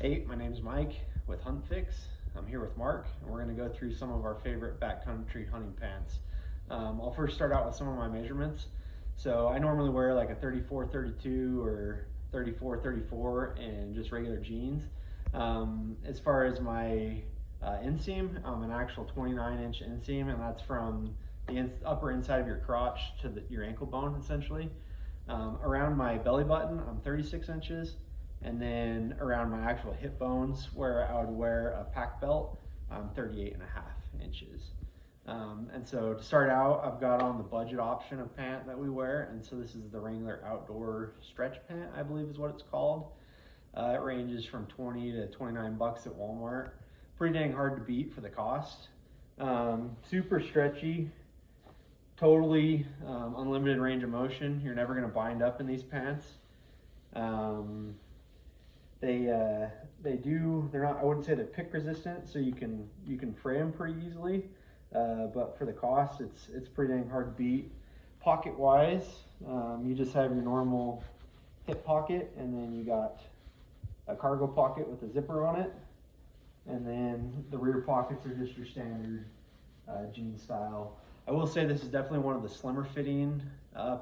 Hey, my name's Mike with Hunt Fix. I'm here with Mark, and we're going to go through some of our favorite backcountry hunting pants. I'll first start out with some of my measurements. So I normally wear like a 34-32 or 34-34 and just regular jeans. As far as my inseam, I'm an actual 29-inch inseam, and that's from the upper inside of your crotch to your ankle bone, essentially. Around my belly button, I'm 36 inches. And then around my actual hip bones, where I would wear a pack belt, I'm 38.5 inches. And so to start out, I've got on the budget option of pant that we wear. And so this is the Wrangler Outdoor Stretch Pant, I believe is what it's called. It ranges from 20 to 29 bucks at Walmart. Pretty dang hard to beat for the cost. Super stretchy, totally unlimited range of motion. You're never gonna bind up in these pants. They're not, I wouldn't say they're pick resistant, so you can fray them pretty easily, but for the cost, it's pretty dang hard to beat. Pocket wise, you just have your normal hip pocket, and then you got a cargo pocket with a zipper on it, and then the rear pockets are just your standard jean style. I will say this is definitely one of the slimmer fitting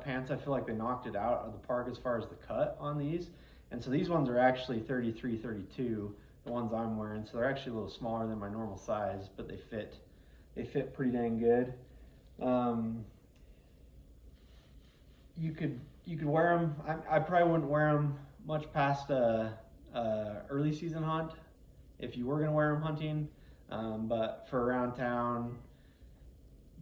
pants. I feel like they knocked it out of the park as far as the cut on these. And so these ones are actually 33-32, the ones I'm wearing. So they're actually a little smaller than my normal size, but they fit pretty dang good. You could wear them. I probably wouldn't wear them much past a early season hunt if you were gonna wear them hunting. But for around town,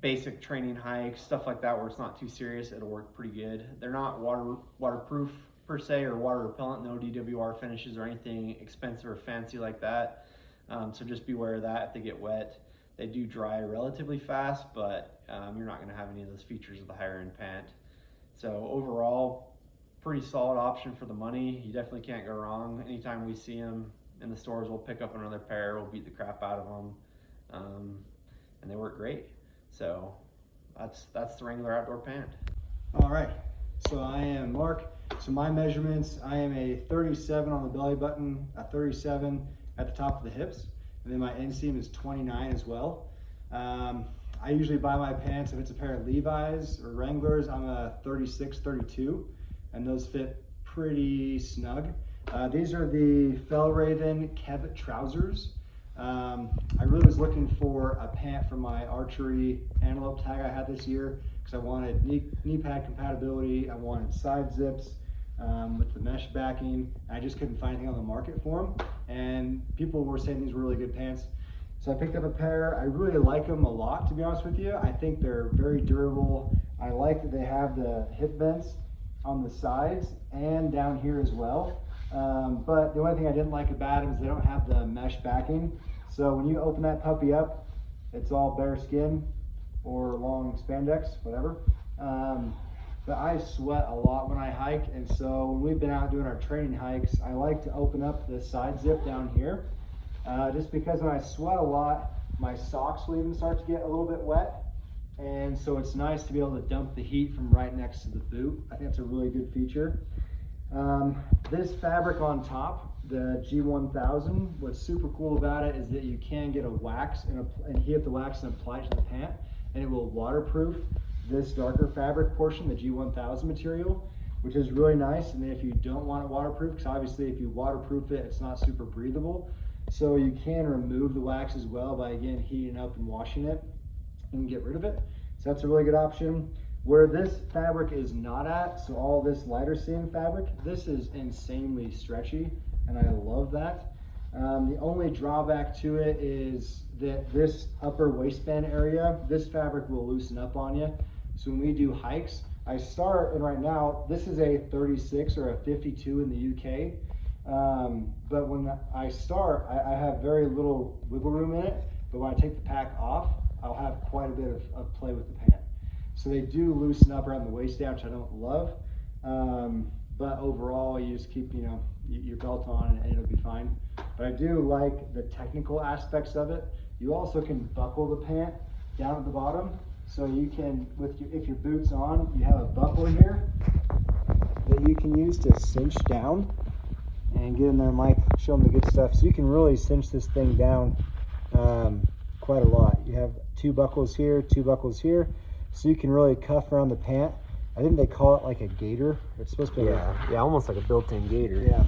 basic training hikes, stuff like that where it's not too serious, it'll work pretty good. They're not waterproof per se or water repellent, no DWR finishes or anything expensive or fancy like that. So just beware of that if they get wet. They do dry relatively fast, but you're not gonna have any of those features of the higher end pant. So overall, pretty solid option for the money. You definitely can't go wrong. Anytime we see them in the stores, we'll pick up another pair, we'll beat the crap out of them. And they work great. So that's the Wrangler Outdoor Pant. All right, so I am Mark. So my measurements, I am a 37 on the belly button, a 37 at the top of the hips, and then my inseam is 29 as well. I usually buy my pants, if it's a pair of Levi's or Wranglers, I'm a 36-32, and those fit pretty snug. These are the Fjallraven Kev trousers. I really was looking for a pant for my archery antelope tag I had this year because I wanted knee pad compatibility. I wanted side zips with the mesh backing. I just couldn't find anything on the market for them, and people were saying these were really good pants. So I picked up a pair. I really like them a lot, to be honest with you. I think they're very durable. I like that they have the hip vents on the sides and down here as well. But the only thing I didn't like about them is they don't have the mesh backing. So when you open that puppy up, it's all bare skin or long spandex, whatever. But I sweat a lot when I hike, and so when we've been out doing our training hikes, I like to open up the side zip down here, just because when I sweat a lot, my socks will even start to get a little bit wet. And so it's nice to be able to dump the heat from right next to the boot. I think that's a really good feature. This fabric on top, the G1000, what's super cool about it is that you can get a wax and heat up the wax and apply it to the pant, and it will waterproof this darker fabric portion, the G1000 material, which is really nice. And then if you don't want it waterproof, because obviously if you waterproof it, it's not super breathable. So you can remove the wax as well by, again, heating up and washing it and get rid of it. So that's a really good option. Where this fabric is not at, so all this lighter seam fabric, this is insanely stretchy, and I love that. The only drawback to it is that this upper waistband area, this fabric will loosen up on you. So when we do hikes, I start, and right now, this is a 36 or a 52 in the UK. But when I start, I have very little wiggle room in it, but when I take the pack off, I'll have quite a bit of play with the pant. So they do loosen up around the waist down, which I don't love. But overall, you just keep, your belt on and it'll be fine. But I do like the technical aspects of it. You also can buckle the pant down at the bottom. So you can, if your boot's on, you have a buckle here that you can use to cinch down. and get in there, Mike, show them the good stuff. So you can really cinch this thing down quite a lot. You have 2 buckles here, 2 buckles here, so you can really cuff around the pant. I think they call it like a gaiter. It's supposed to be yeah, almost like a built-in gaiter. Yeah.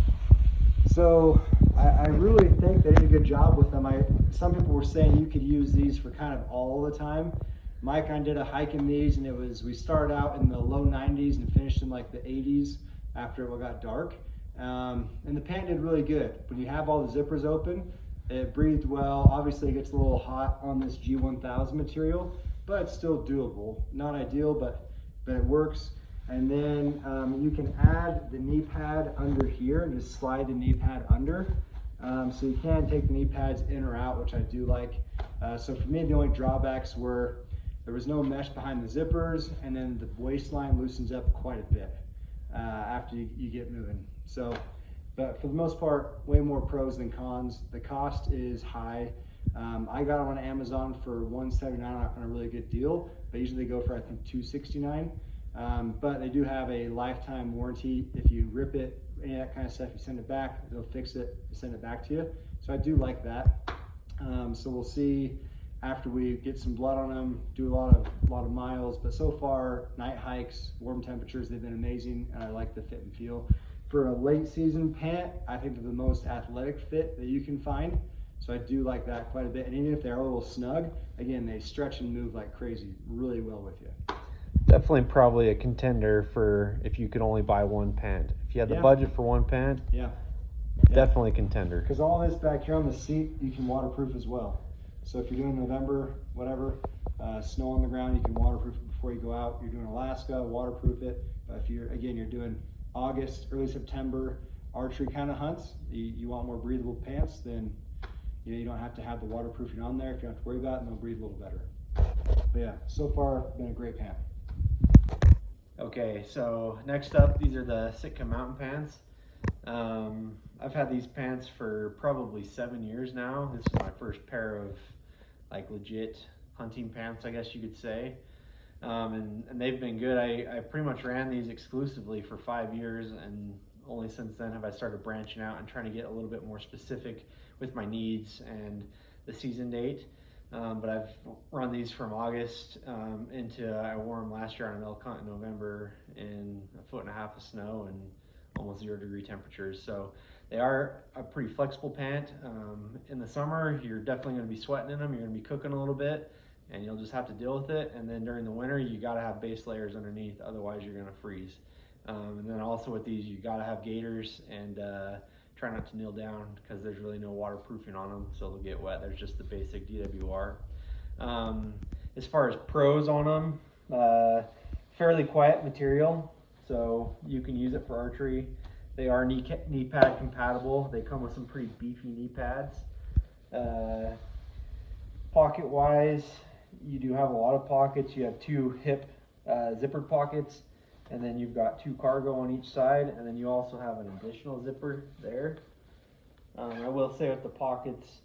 So I really think they did a good job with them. Some people were saying you could use these for kind of all the time. Mike and I did a hike in these, and we started out in the low 90s and finished in like the 80s after it got dark. And the pant did really good. When you have all the zippers open, it breathed well. Obviously, it gets a little hot on this G1000 material, but it's still doable. Not ideal, but it works. And then you can add the knee pad under here and just slide the knee pad under. So you can take the knee pads in or out, which I do like. So for me, the only drawbacks were there was no mesh behind the zippers, and then the waistline loosens up quite a bit after you get moving. So, but for the most part, way more pros than cons. The cost is high. I got them on Amazon for $179 on a really good deal, but usually they go for I think $269. But they do have a lifetime warranty. If you rip it, any of that kind of stuff, you send it back, they'll fix it, send it back to you. So I do like that. So we'll see after we get some blood on them, do a lot of miles. But so far, night hikes, warm temperatures, they've been amazing, and I like the fit and feel. For a late season pant, I think they're the most athletic fit that you can find. So I do like that quite a bit. And even if they're a little snug, again, they stretch and move like crazy really well with you. Definitely probably a contender for if you could only buy one pant. If you had the budget for one pant, definitely a contender. Because all this back here on the seat, you can waterproof as well. So if you're doing November, whatever, snow on the ground, you can waterproof it before you go out. You're doing Alaska, waterproof it. But if you're doing August, early September, archery kind of hunts, you want more breathable pants, then you don't have to have the waterproofing on there. If you don't have to worry about it, and they'll breathe a little better. But yeah, so far, been a great pant. Okay, so next up, these are the Sitka mountain pants. I've had these pants for probably 7 years now. This is my first pair of like legit hunting pants, I guess you could say. And they've been good. I pretty much ran these exclusively for 5 years, and only since then have I started branching out and trying to get a little bit more specific with my needs and the season date. But I've run these from August into, I wore them last year on an elk hunt in November in 1.5 feet of snow and almost 0 degree temperatures. So they are a pretty flexible pant. In the summer, you're definitely going to be sweating in them. You're going to be cooking a little bit, and you'll just have to deal with it. And then during the winter, you got to have base layers underneath, otherwise you're going to freeze. And then also with these, you got to have gaiters and try not to kneel down because there's really no waterproofing on them, so they'll get wet. There's just the basic DWR. As far as pros on them, fairly quiet material, so you can use it for archery. They are knee pad compatible. They come with some pretty beefy knee pads. Pocket wise, you do have a lot of pockets. You have 2 hip zippered pockets, and then you've got 2 cargo on each side, and then you also have an additional zipper there. I will say with the pockets,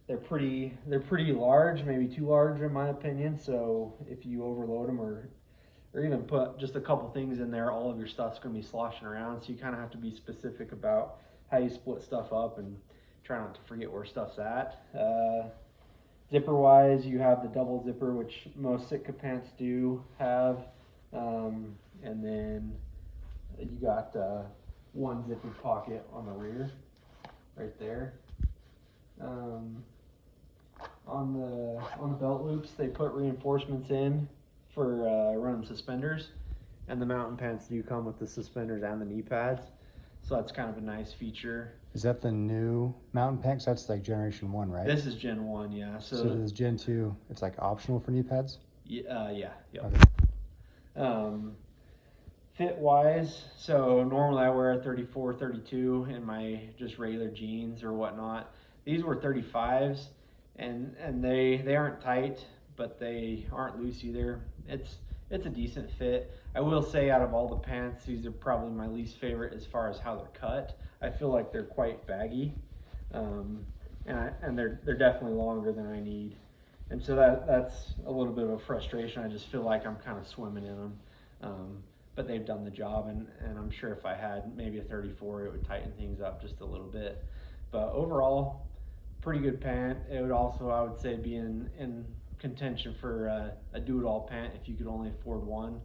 they're pretty large, maybe too large in my opinion. So if you overload them or even put just a couple things in there, all of your stuff's going to be sloshing around. So you kind of have to be specific about how you split stuff up and try not to forget where stuff's at. Zipper wise, you have the double zipper, which most Sitka pants do have. And then you got 1 zippered pocket on the rear, right there. On the belt loops, they put reinforcements in for running suspenders, and the mountain pants do come with the suspenders and the knee pads, so that's kind of a nice feature. Is that the new mountain pants? That's like generation 1, right? This is Gen 1, yeah. So this Gen 2, it's like optional for knee pads? Yeah, yep. Okay. Fit wise, so normally I wear a 34, 32 in my just regular jeans or whatnot. These were 35s, and they aren't tight, but they aren't loose either. It's a decent fit. I will say out of all the pants, these are probably my least favorite as far as how they're cut. I feel like they're quite baggy, and they're definitely longer than I need. And so that's a little bit of a frustration. I just feel like I'm kind of swimming in them. but they've done the job, and I'm sure if I had maybe a 34, it would tighten things up just a little bit. But overall, pretty good pant. It would also, I would say, be in contention for a do-it-all pant if you could only afford one.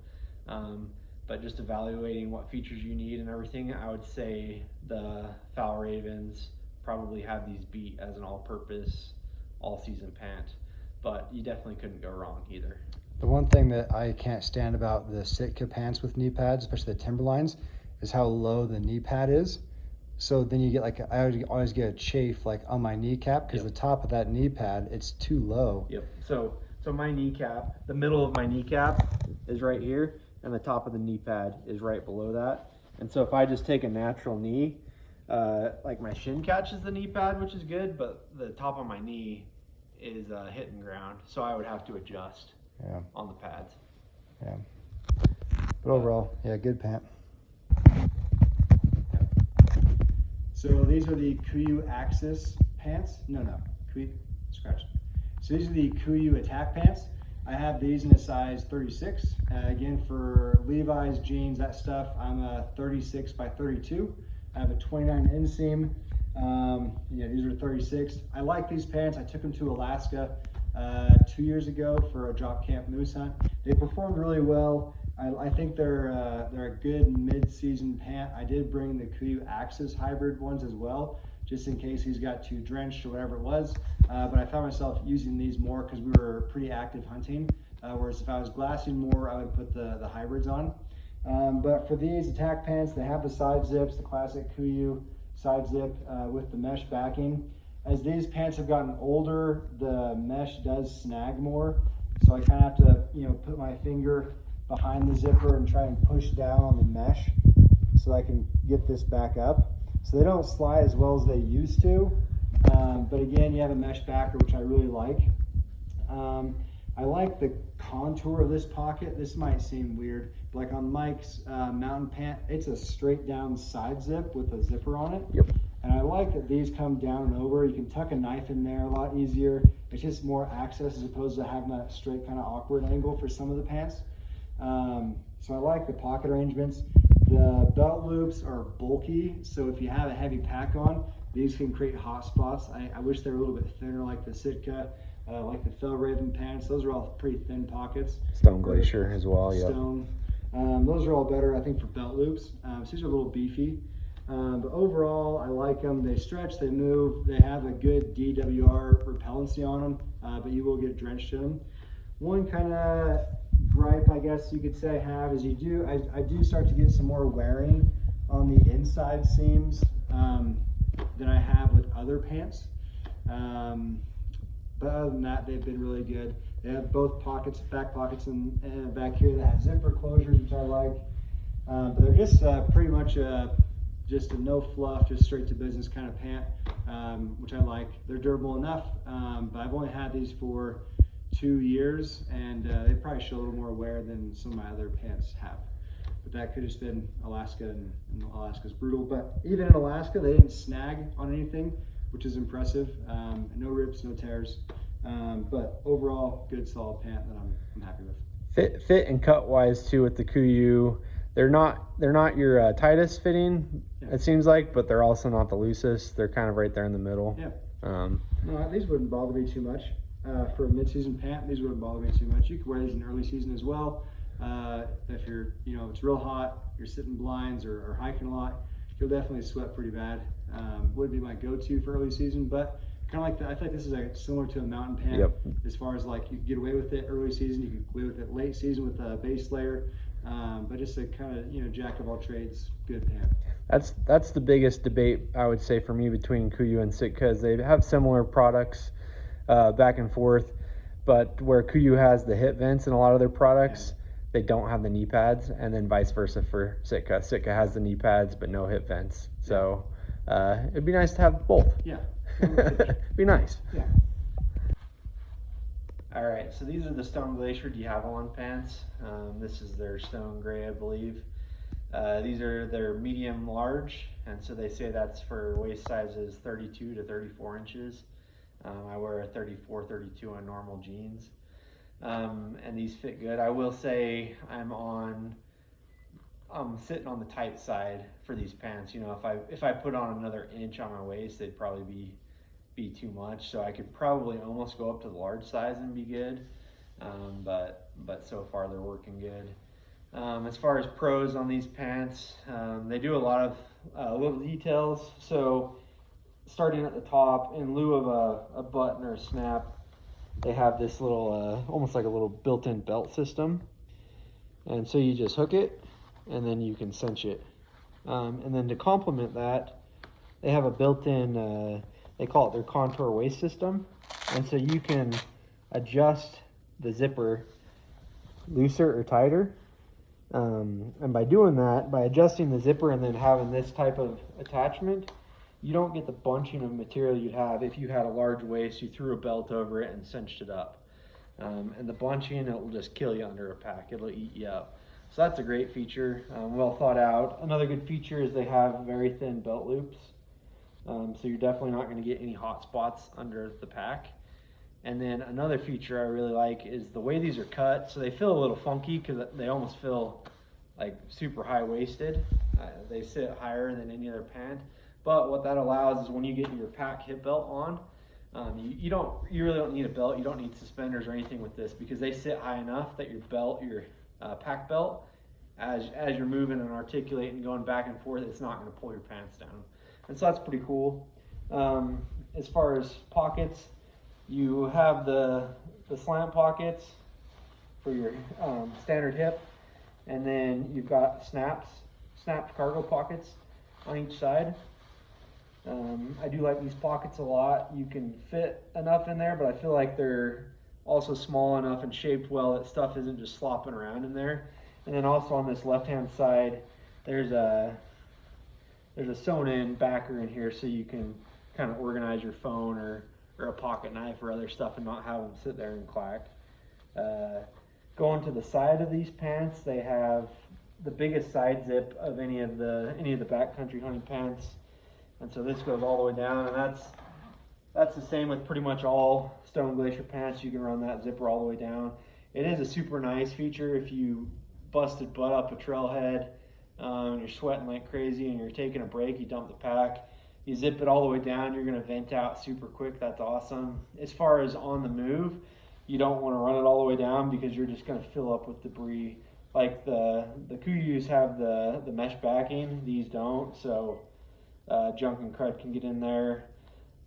But just evaluating what features you need and everything, I would say the Fjallravens probably have these beat as an all-purpose, all-season pant. But you definitely couldn't go wrong either. The one thing that I can't stand about the Sitka pants with knee pads, especially the Timberlines, is how low the knee pad is. So then you get like, I always get a chafe like on my kneecap because Yep. the top of that knee pad, it's too low. Yep. So my kneecap, the middle of my kneecap is right here, and the top of the knee pad is right below that. And so if I just take a natural knee, like my shin catches the knee pad, which is good, but the top of my knee is hitting ground, so I would have to adjust on the pads. Yeah. But overall, yeah, good pant. So these are the Kuiu Axis pants. No, Kuiu, scratch. So these are the Kuiu attack pants. I have these in a size 36. Again, for Levi's, jeans, that stuff, I'm a 36 by 32. I have a 29 inseam. Yeah, these are 36. I like these pants. I took them to Alaska 2 years ago for a drop camp moose hunt. They performed really well. I think they're a good mid-season pant. I did bring the Kuiu Axis hybrid ones as well, just in case he's got too drenched or whatever it was. But I found myself using these more because we were pretty active hunting. Whereas if I was glassing more, I would put the hybrids on. But for these attack pants, they have the side zips, the classic Kuiu side zip with the mesh backing. As these pants have gotten older, the mesh does snag more. So I kind of have to, put my finger behind the zipper and try and push down on the mesh so I can get this back up. So they don't slide as well as they used to. But again, you have a mesh backer, which I really like. I like the contour of this pocket. This might seem weird, but like on Mike's mountain pant, it's a straight down side zip with a zipper on it. Yep. And I like that these come down and over. You can tuck a knife in there a lot easier. It's just more access as opposed to having that straight kind of awkward angle for some of the pants. So I like the pocket arrangements. The belt loops are bulky, so if you have a heavy pack on, these can create hot spots. I wish they were a little bit thinner like the Sitka, like the Fjallraven pants. Those are all pretty thin pockets. Stone Glacier as well, yeah. Stone. Those are all better, I think, for belt loops. So these are a little beefy. But overall, I like them. They stretch, they move, they have a good DWR repellency on them, but you will get drenched in them. One kind of gripe, I guess you could say, I have is I do start to get some more wearing on the inside seams than I have with other pants. But other than that, they've been really good. They have both pockets, back pockets, and back here that have zipper closures, which I like. But they're just pretty much just a no fluff, just straight to business kind of pant, which I like. They're durable enough, but I've only had these for 2 years, and they probably show a little more wear than some of my other pants have. But that could have just been Alaska, and Alaska's brutal. But even in Alaska, they didn't snag on anything, which is impressive. No rips, no tears. But overall, good solid pant that I'm happy with. Fit and cut wise too with the Kuiu. They're not your tightest fitting, it seems like, but they're also not the loosest. They're kind of right there in the middle. Yeah. No, these wouldn't bother me too much. For a mid-season pant, these wouldn't bother me too much. You could wear these in early season as well. If you're, it's real hot, you're sitting blinds or hiking a lot, you'll definitely sweat pretty bad. Would be my go-to for early season, but kind of like that. I think this is similar to a mountain pant. Yep. As far as like you can get away with it early season, you can get away with it late season with a base layer. But just a kind of jack of all trades, good pant. That's the biggest debate I would say for me between Kuiu and Sitka, because they have similar products back and forth, but where Kuiu has the hip vents in a lot of their products, they don't have the knee pads, and then vice versa for Sitka. Sitka has the knee pads but no hip vents. So it'd be nice to have both. Yeah. Be nice. Yeah. All right, so these are the Stone Glacier dehavilland pants. This is their stone gray, I believe. These are their medium large, and so they say that's for waist sizes 32 to 34 inches. I wear a 34, 32 on normal jeans, and these fit good. I will say I'm on I'm sitting on the tight side for these pants. You know, if I put on another inch on my waist, they'd probably be too much. So I could probably almost go up to the large size and be good. But so far they're working good. As far as pros on these pants, they do a lot of little details. So starting at the top, in lieu of a button or a snap, they have this little, almost like a little built-in belt system. And so you just hook it, and then you can cinch it. And then to complement that, they have a built-in, they call it their contour waist system. And so you can adjust the zipper looser or tighter. And by doing that, by adjusting the zipper and then having this type of attachment, you don't get the bunching of material you'd have if you had a large waist, you threw a belt over it and cinched it up. And the bunching, it will just kill you under a pack. It'll eat you up. So that's a great feature, well thought out. Another good feature is they have very thin belt loops. So you're definitely not going to get any hot spots under the pack. And then another feature I really like is the way these are cut. So they feel a little funky because they almost feel like super high waisted. They sit higher than any other pant. But what that allows is when you get your pack hip belt on, you really don't need a belt. You don't need suspenders or anything with this because they sit high enough that your pack belt, as you're moving and articulating and going back and forth, it's not going to pull your pants down. And so that's pretty cool. As far as pockets, you have the slant pockets for your standard hip, and then you've got snapped cargo pockets on each side. I do like these pockets a lot. You can fit enough in there, but I feel like they're also small enough and shaped well that stuff isn't just slopping around in there. And then also on this left-hand side, there's a sewn in backer in here so you can kind of organize your phone or a pocket knife or other stuff and not have them sit there and clack. Going to the side of these pants, they have the biggest side zip of any of the backcountry hunting pants, and so this goes all the way down, and that's the same with pretty much all Stone Glacier pants. You can run that zipper all the way down. It is a super nice feature if you busted butt up a trailhead, and you're sweating like crazy and you're taking a break, you dump the pack, you zip it all the way down, you're going to vent out super quick. That's awesome. As far as on the move, you don't want to run it all the way down because you're just going to fill up with debris. Like the Kuius have the mesh backing, these don't, so junk and crud can get in there.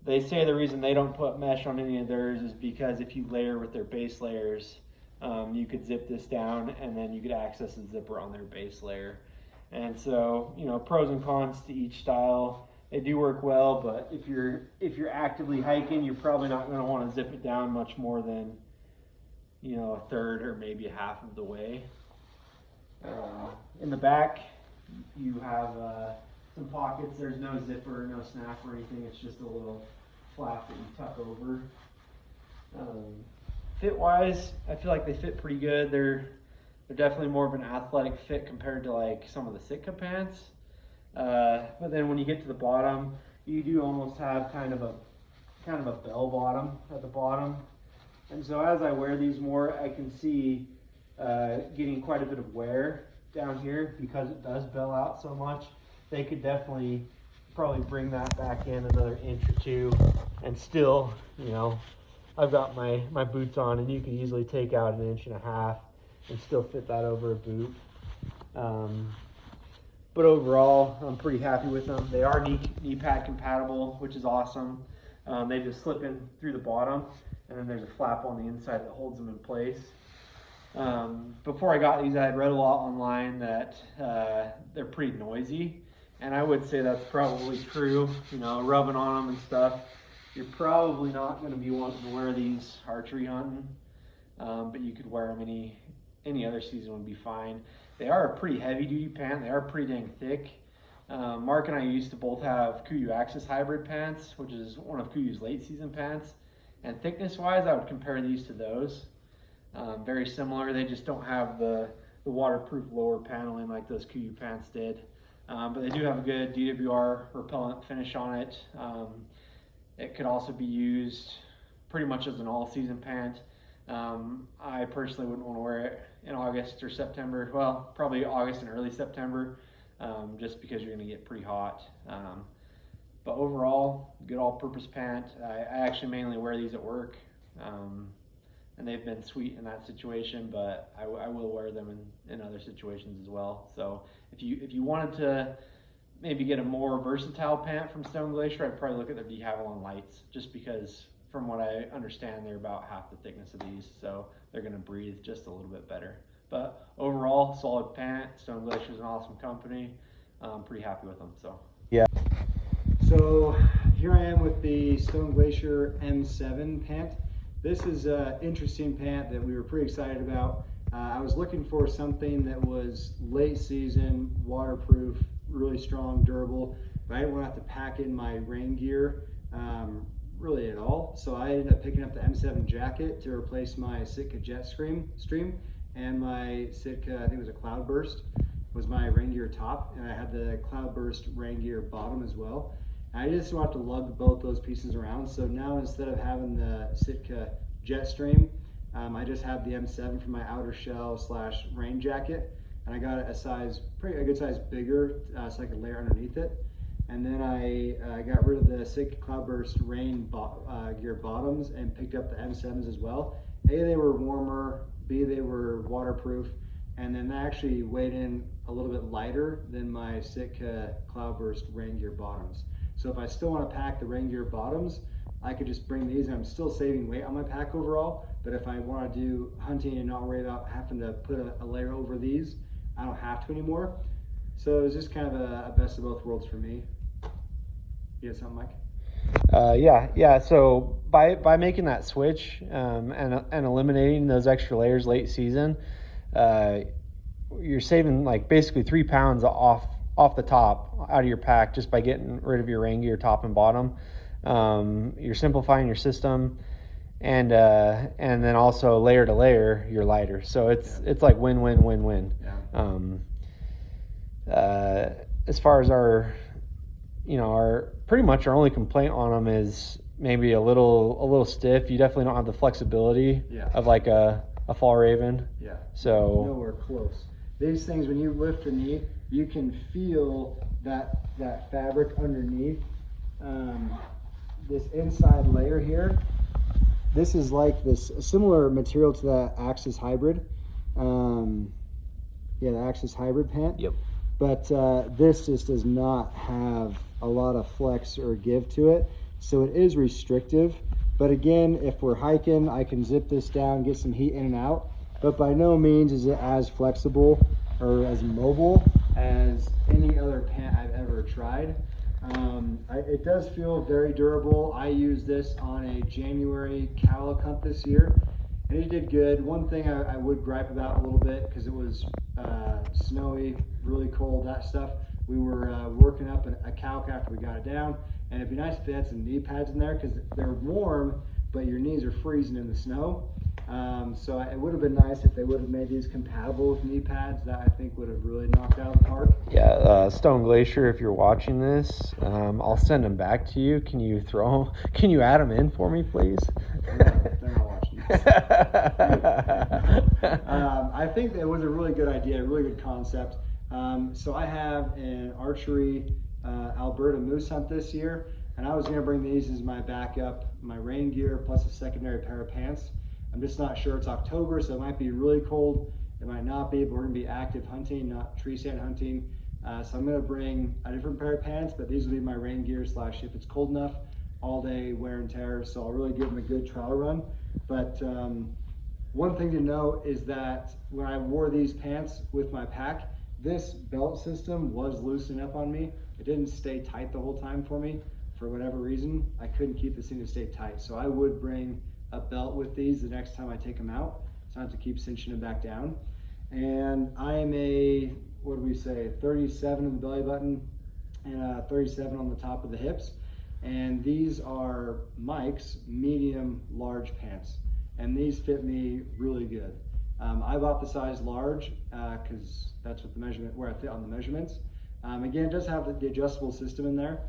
They say the reason they don't put mesh on any of theirs is because if you layer with their base layers, you could zip this down and then you could access the zipper on their base layer. And so, you know, pros and cons to each style. They do work well, but if you're actively hiking, you're probably not going to want to zip it down much more than, you know, a third or maybe a half of the way. In the back, you have some pockets. There's no zipper, no snap or anything. It's just a little flap that you tuck over. Fit wise, I feel like they fit pretty good. They're definitely more of an athletic fit compared to like some of the Sitka pants. But then when you get to the bottom, you do almost have kind of a bell bottom at the bottom. And so as I wear these more, I can see getting quite a bit of wear down here because it does bell out so much. They could definitely probably bring that back in another inch or two, and still, you know, I've got my boots on, and you could easily take out an inch and a half and still fit that over a boot. But overall, I'm pretty happy with them. They are knee pad compatible, which is awesome. They just slip in through the bottom, and then there's a flap on the inside that holds them in place. Before I got these, I had read a lot online that they're pretty noisy, and I would say that's probably true. You know, rubbing on them and stuff, you're probably not going to be wanting to wear these archery hunting, but you could wear them any other season would be fine. They are a pretty heavy duty pant. They are pretty dang thick. Mark and I used to both have Kuiu Axis hybrid pants, which is one of Kuiu's late season pants. And thickness wise, I would compare these to those. Very similar. They just don't have the waterproof lower paneling like those Kuiu pants did. But they do have a good DWR repellent finish on it. It could also be used pretty much as an all-season pant. I personally wouldn't want to wear it in August or September. Well, probably August and early September, just because you're going to get pretty hot. But overall, good all-purpose pant. I actually mainly wear these at work, and they've been sweet in that situation. But I will wear them in other situations as well. So if you wanted to maybe get a more versatile pant from Stone Glacier, I'd probably look at their dehavilland lights, just because from what I understand, they're about half the thickness of these, so they're going to breathe just a little bit better. But overall, solid pant. Stone Glacier is an awesome company. I'm pretty happy with them. So Yeah. So here I am with the Stone Glacier M7 pant. This is an interesting pant that we were pretty excited about. I was looking for something that was late season, waterproof, really strong, durable, but I didn't want to have to pack in my rain gear really at all. So I ended up picking up the M7 jacket to replace my Sitka Jet Stream and my Sitka, I think it was a Cloudburst, was my rain gear top, and I had the Cloudburst rain gear bottom as well. And I just don't have to lug both those pieces around. So now instead of having the Sitka Jetstream, I just have the M7 for my outer shell / rain jacket, and I got it a good size bigger, so I could layer underneath it. And then I got rid of the Sitka Cloudburst rain gear bottoms and picked up the M7s as well. A, they were warmer. B, they were waterproof. And then they actually weighed in a little bit lighter than my Sitka Cloudburst rain gear bottoms. So if I still want to pack the rain gear bottoms, I could just bring these, and I'm still saving weight on my pack overall. But if I want to do hunting and not worry about having to put a layer over these, I don't have to anymore. So it was just kind of a best of both worlds for me. You got something, Mike? yeah. So by making that switch, and eliminating those extra layers late season, you're saving like basically 3 pounds off the top out of your pack just by getting rid of your rain gear top and bottom. You're simplifying your system, and then also layer to layer, you're lighter. So it's like win. Yeah. As far as our pretty much our only complaint on them is maybe a little stiff. You definitely don't have the flexibility of like a Fjallraven. Yeah. So nowhere close. These things, when you lift the knee, you can feel that fabric underneath. This inside layer here, this is like this similar material to the Axis Hybrid. The Axis Hybrid pant. Yep. But this just does not have a lot of flex or give to it, so it is restrictive. But again, if we're hiking, I can zip this down, get some heat in and out, but by no means is it as flexible or as mobile as any other pant I've ever tried. It does feel very durable. I used this on a January Cowlick hunt this year, and it did good. One thing I would gripe about a little bit, because it was snowy, really cold, that stuff. We were working up a Cowlick after we got it down, and it'd be nice if they had some knee pads in there, because they're warm, but your knees are freezing in the snow. So it would have been nice if they would have made these compatible with knee pads. That I think would have really knocked out of the park. Yeah, Stone Glacier, if you're watching this, I'll send them back to you. Can you add them in for me, please? They're not watching this. I think it was a really good idea, a really good concept. So I have an archery Alberta moose hunt this year, and I was going to bring these as my backup, my rain gear plus a secondary pair of pants. I'm just not sure. It's October, so it might be really cold. It might not be, but we're going to be active hunting, not tree stand hunting. So I'm going to bring a different pair of pants, but these will be my rain gear / if it's cold enough, all day wear and tear. So I'll really give them a good trial run. But one thing to note is that when I wore these pants with my pack, this belt system was loosening up on me. It didn't stay tight the whole time for me. For whatever reason, I couldn't keep this thing to stay tight. So I would bring a belt with these the next time I take them out, so I don't have to keep cinching them back down. And I am a, 37 in the belly button and a 37 on the top of the hips. And these are Mike's medium large pants, and these fit me really good. I bought the size large because that's what where I fit on the measurements. Again, it does have the adjustable system in there.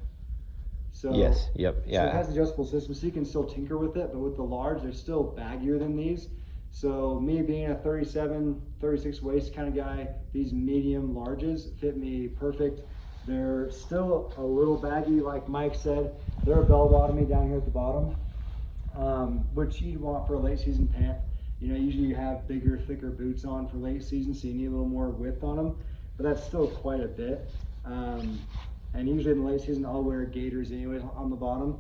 So yes, yep, yeah. So it has the adjustable system, so you can still tinker with it, but with the large, they're still baggier than these. So me being a 37, 36 waist kind of guy, these medium larges fit me perfect. They're still a little baggy, like Mike said. They're bell bottomy down here at the bottom, which you'd want for a late season pant. You know, usually you have bigger, thicker boots on for late season, so you need a little more width on them, but that's still quite a bit. And usually in the late season, I'll wear gaiters anyways on the bottom.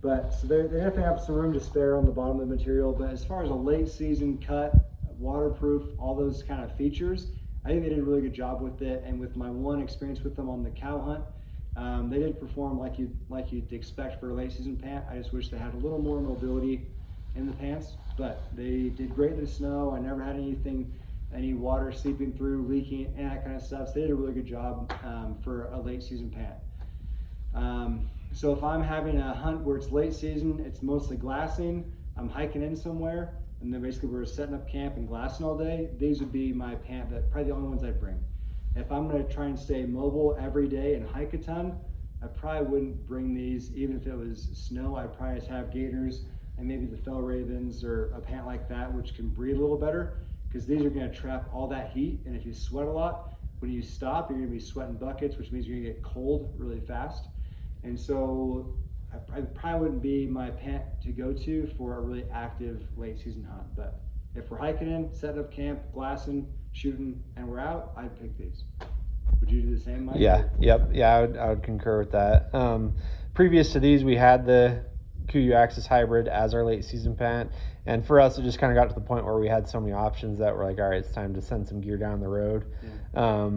But so they definitely have some room to spare on the bottom of the material. But as far as a late season cut, waterproof, all those kind of features, I think they did a really good job with it. And with my one experience with them on the cow hunt, they did perform like you'd expect for a late season pant. I just wish they had a little more mobility in the pants, but they did great in the snow. I never had any water seeping through, leaking, and that kind of stuff. So they did a really good job for a late season pant. So if I'm having a hunt where it's late season, it's mostly glassing, I'm hiking in somewhere, and then basically we're setting up camp and glassing all day, these would be my pant, probably the only ones I'd bring. If I'm gonna try and stay mobile every day and hike a ton, I probably wouldn't bring these, even if it was snow. I'd probably just have gaiters and maybe the Fjallravens or a pant like that, which can breathe a little better, because these are gonna trap all that heat, and if you sweat a lot, when you stop, you're gonna be sweating buckets, which means you're gonna get cold really fast. And so I probably wouldn't be my pant to go to for a really active late season hunt. But if we're hiking in, setting up camp, glassing, shooting, and we're out, I'd pick these. Would you do the same, Mike? Yeah, yep, yeah, I would concur with that. Previous to these, we had the Kuiu Axis Hybrid as our late season pant, and for us, it just kind of got to the point where we had so many options that we're like, all right, it's time to send some gear down the road. Yeah.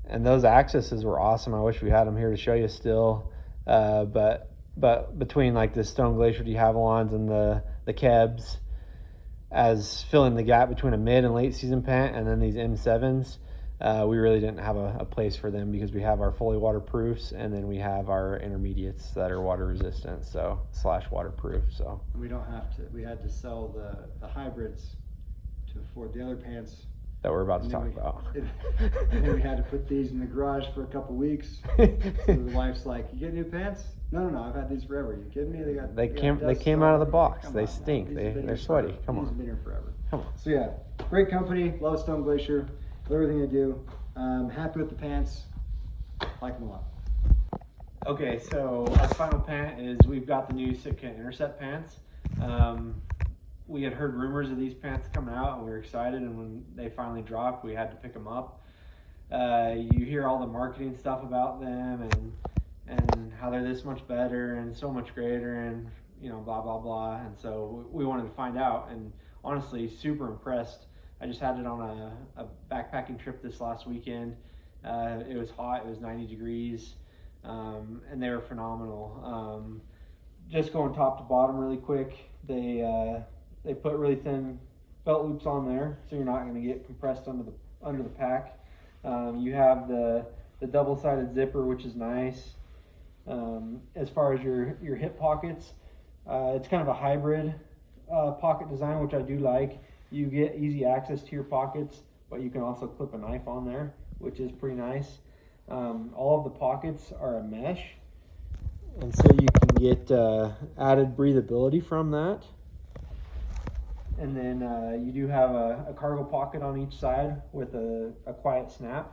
And those Axis were awesome. I wish we had them here to show you still. But between like the Stone Glacier dehavillands and the Kebs, as filling the gap between a mid and late season pant, and then these M7s, we really didn't have a place for them because we have our fully waterproofs, and then we have our intermediates that are water resistant, so / waterproof. So we don't have to. We had to sell the hybrids to afford the other pants that we're about to talk about. And then we had to put these in the garage for a couple weeks. So the wife's like, "You get new pants?" No, I've had these forever. You kidding me? They came out of the box. They stink. They're sweaty. Come on. These have been here forever. Come on. So yeah, great company. Love Stone Glacier. Love everything they do. Happy with the pants. Like them a lot. Okay, so our final pant is we've got the new Sitka intercept pants. We had heard rumors of these pants coming out, and we were excited, and when they finally dropped, we had to pick them up. You hear all the marketing stuff about them and how they're this much better and so much greater, and blah blah blah, and so we wanted to find out, and honestly super impressed. I just had it on a backpacking trip this last weekend. It was hot, it was 90 degrees, and they were phenomenal. Just going top to bottom really quick, they put really thin belt loops on there, so you're not going to get compressed under the pack. You have the double-sided zipper, which is nice. As far as your hip pockets, it's kind of a hybrid pocket design, which I do like. You get easy access to your pockets, but you can also clip a knife on there, which is pretty nice. All of the pockets are a mesh, and so you can get added breathability from that. And then you do have a cargo pocket on each side with a quiet snap.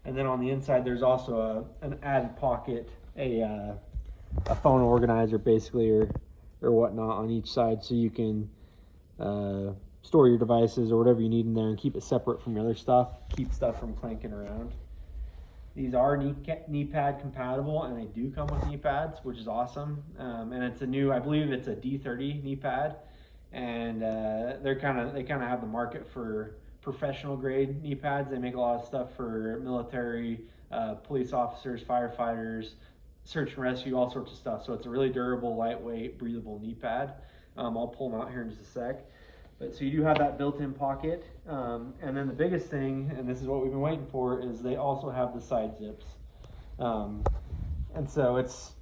And then on the inside, there's also an added pocket, a phone organizer basically, or whatnot on each side, so you can store your devices or whatever you need in there and keep it separate from your other stuff, keep stuff from clanking around. These are knee pad compatible, and they do come with knee pads, which is awesome. And it's I believe it's a D30 knee pad, and they kind of have the market for professional grade knee pads. They make a lot of stuff for military, police officers, firefighters, search and rescue, all sorts of stuff. So it's a really durable, lightweight, breathable knee pad. I'll pull them out here in just a sec. But so you do have that built-in pocket, and then the biggest thing, and this is what we've been waiting for, is they also have the side zips. And so it's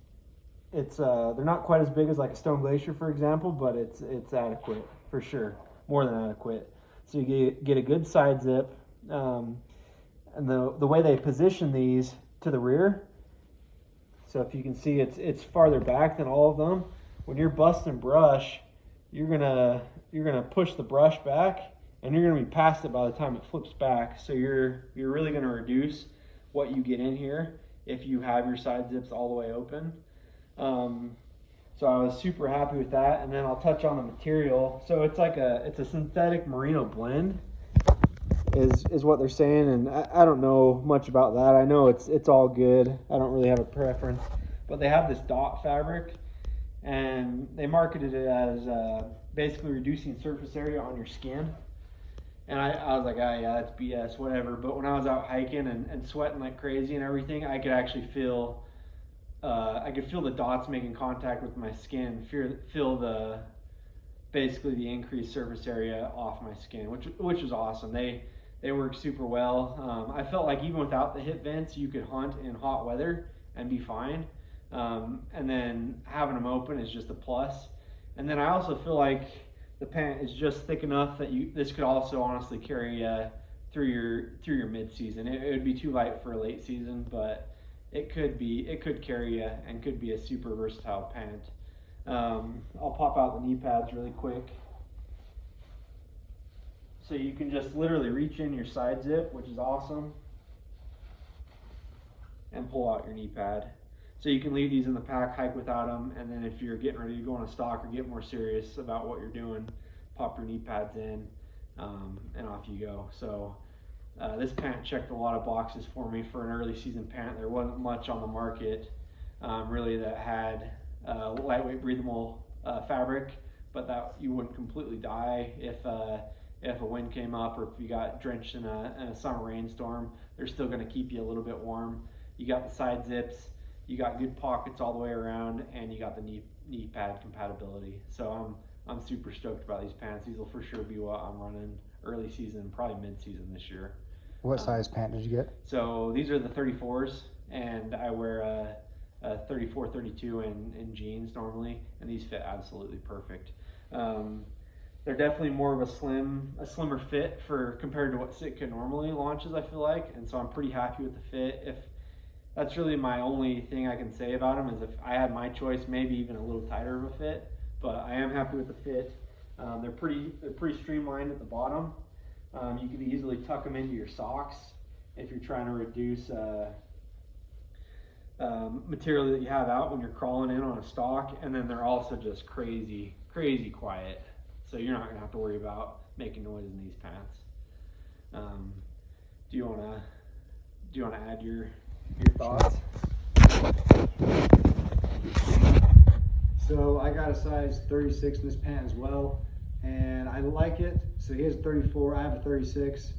they're not quite as big as like a Stone Glacier, for example, but it's adequate for sure, more than adequate. So you get a good side zip, and the way they position these to the rear. So if you can see, it's farther back than all of them. When you're busting brush, you're gonna push the brush back, and you're gonna be past it by the time it flips back. So you're really gonna reduce what you get in here if you have your side zips all the way open. So I was super happy with that. And then I'll touch on the material. So it's a synthetic merino blend is what they're saying, and I don't know much about that. I know it's all good. I don't really have a preference, but they have this dot fabric, and they marketed it as basically reducing surface area on your skin. And I was like, oh yeah, that's BS, whatever. But when I was out hiking and sweating like crazy and everything, I could actually feel the dots making contact with my skin, feel the basically the increased surface area off my skin, which is awesome. They work super well. I felt like even without the hip vents, you could hunt in hot weather and be fine. And then having them open is just a plus. And then I also feel like the pant is just thick enough that this could also honestly carry through your mid season. It would be too light for a late season, but it could carry you and could be a super versatile pant. I'll pop out the knee pads really quick. So you can just literally reach in your side zip, which is awesome, and pull out your knee pad. So you can leave these in the pack, hike without them, and then if you're getting ready to go on a stalk or get more serious about what you're doing, pop your knee pads in, and off you go. So this pant checked a lot of boxes for me for an early season pant. There wasn't much on the market really that had lightweight breathable fabric, but that you wouldn't completely die if a wind came up or if you got drenched in a summer rainstorm. They're still going to keep you a little bit warm. You got the side zips, you got good pockets all the way around, and you got the knee pad compatibility. So I'm super stoked about these pants. These will for sure be what I'm running early season, probably mid season this year. What size pant did you get? So these are the 34s, and I wear a 34, 32 in jeans normally, and these fit absolutely perfect. They're definitely more of a slimmer fit compared to what Sitka normally launches, I feel like, and so I'm pretty happy with the fit. If that's really my only thing I can say about them, is if I had my choice, maybe even a little tighter of a fit, but I am happy with the fit. They're pretty streamlined at the bottom. You can easily tuck them into your socks if you're trying to reduce material that you have out when you're crawling in on a stalk, and then they're also just crazy quiet, so you're not gonna have to worry about making noise in these pants. Do you wanna add your thoughts? So I got a size 36 in this pant as well, and I like it. So he has a 34, I have a 36.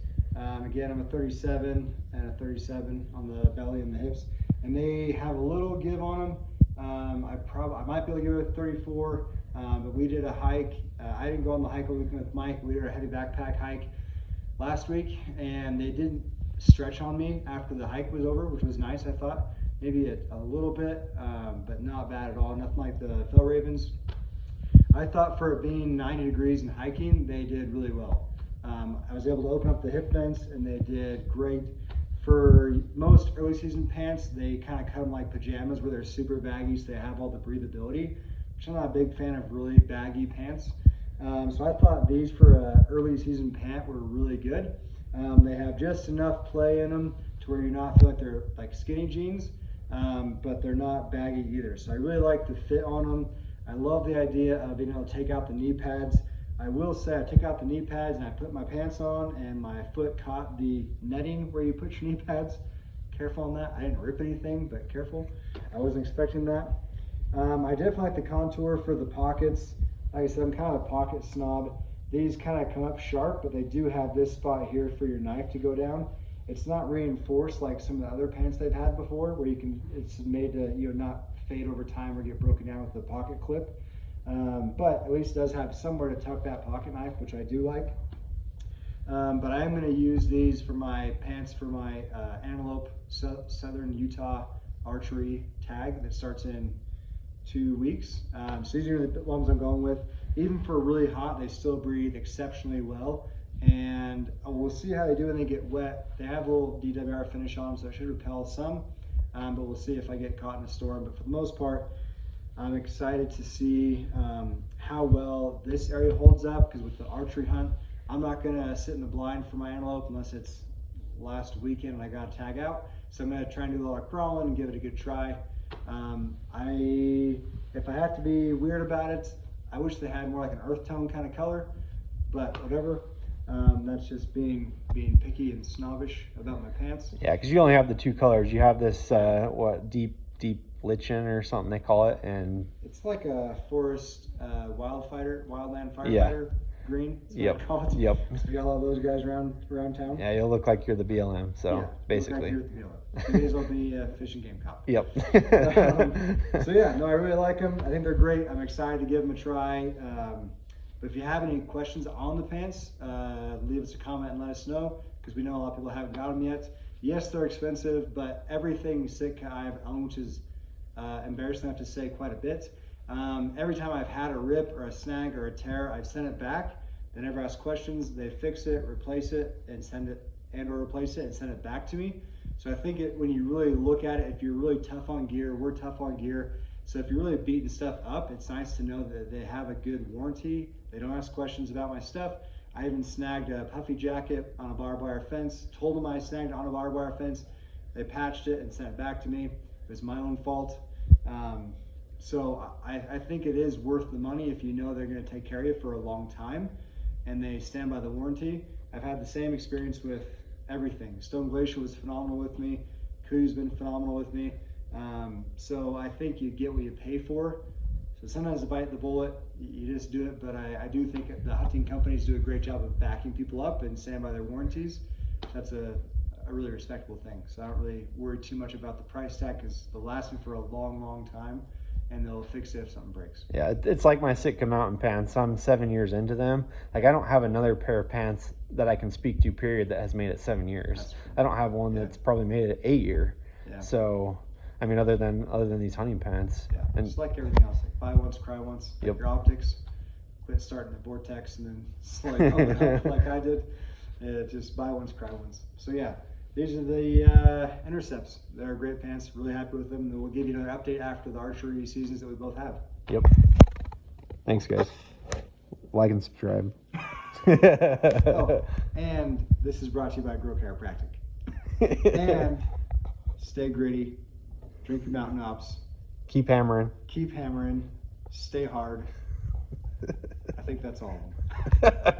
Again, I'm a 37 and a 37 on the belly and the hips, and they have a little give on them. I might be able to give it a 34, but we did a hike. I didn't go on the hike over the weekend with Mike. We did a heavy backpack hike last week, and they didn't stretch on me after the hike was over, which was nice. I thought maybe a little bit, but not bad at all. Nothing like the Fjallravens. I thought for it being 90 degrees and hiking, they did really well. I was able to open up the hip vents, and they did great. For most early season pants, they kind of cut them like pajamas where they're super baggy, so they have all the breathability, which I'm not a big fan of really baggy pants. So I thought these for an early season pant were really good. They have just enough play in them to where you're not feel like they're like skinny jeans, but they're not baggy either. So I really like the fit on them. I love the idea of being able to take out the knee pads. I will say I took out the knee pads and I put my pants on, and my foot caught the netting where you put your knee pads. Careful on that. I didn't rip anything, but careful. I wasn't expecting that. I definitely like the contour for the pockets. Like I said, I'm kind of a pocket snob. These kind of come up sharp, but they do have this spot here for your knife to go down. It's not reinforced like some of the other pants they've had before, where it's made to not fade over time or get broken down with the pocket clip. But at least it does have somewhere to tuck that pocket knife, which I do like. But I am going to use these for my pants for my Antelope Southern Utah archery tag that starts in 2 weeks. So these are the ones I'm going with. Even for really hot, they still breathe exceptionally well. And we'll see how they do when they get wet. They have a little DWR finish on them, so it should repel some. But we'll see if I get caught in a storm. But for the most part, I'm excited to see how well this area holds up, because with the archery hunt, I'm not gonna sit in the blind for my antelope unless it's last weekend and I got a tag out. So I'm gonna try and do a lot of crawling and give it a good try. If I have to be weird about it, I wish they had more like an earth tone kind of color, but whatever. That's just being picky and snobbish about my pants. Yeah, because you only have the two colors. You have this what deep lichen or something they call it, and it's like a forest wildland firefighter yeah. green. Yep. What I call it. Yep. So we got a lot of those guys around town. Yeah, you'll look like you're the BLM. So yeah, basically, look like you're the BLM. You may as well be a fishing game cop. Yep. So yeah, no, I really like them. I think they're great. I'm excited to give them a try. But if you have any questions on the pants, leave us a comment and let us know, because we know a lot of people haven't got them yet. Yes, they're expensive, but everything Sitka I've owned, which is embarrassing enough to say quite a bit. Every time I've had a rip or a snag or a tear, I've sent it back. They never ask questions. They fix it, replace it, and send it, or replace it and send it back to me. So I think when you really look at it, if you're really tough on gear, we're tough on gear. So if you're really beating stuff up, it's nice to know that they have a good warranty. They don't ask questions about my stuff. I even snagged a puffy jacket on a barbed wire fence, told them I snagged it on a barbed wire fence. They patched it and sent it back to me. It was my own fault. So I think it is worth the money if you know they're going to take care of you for a long time and they stand by the warranty. I've had the same experience with everything. Stone Glacier was phenomenal with me. Kuiu's been phenomenal with me. So I think you get what you pay for. So sometimes to bite the bullet, you just do it, but I do think the hunting companies do a great job of backing people up and stand by their warranties. That's a really respectable thing. So I don't really worry too much about the price tag, because they'll last me for a long time, and they'll fix it if something breaks. Yeah, it's like my Sitka mountain pants. I'm 7 years into them. Like, I don't have another pair of pants that I can speak to, period, that has made it 7 years. I don't have one that's probably made it 8 year. Yeah. So, I mean, other than these hunting pants. Yeah, and just like everything else, like buy once, cry once. Like Yep. your optics, quit starting the vortex and then slowly pumping up like I did. Just buy once, cry once. So yeah, these are the intercepts. They're great pants. Really happy with them. And we'll give you another update after the archery seasons that we both have. Yep. Thanks, guys. Like and subscribe. Oh, and this is brought to you by Grow Chiropractic. And stay gritty. Drink your mountain ops. Keep hammering. Keep hammering. Stay hard. I think that's all of them.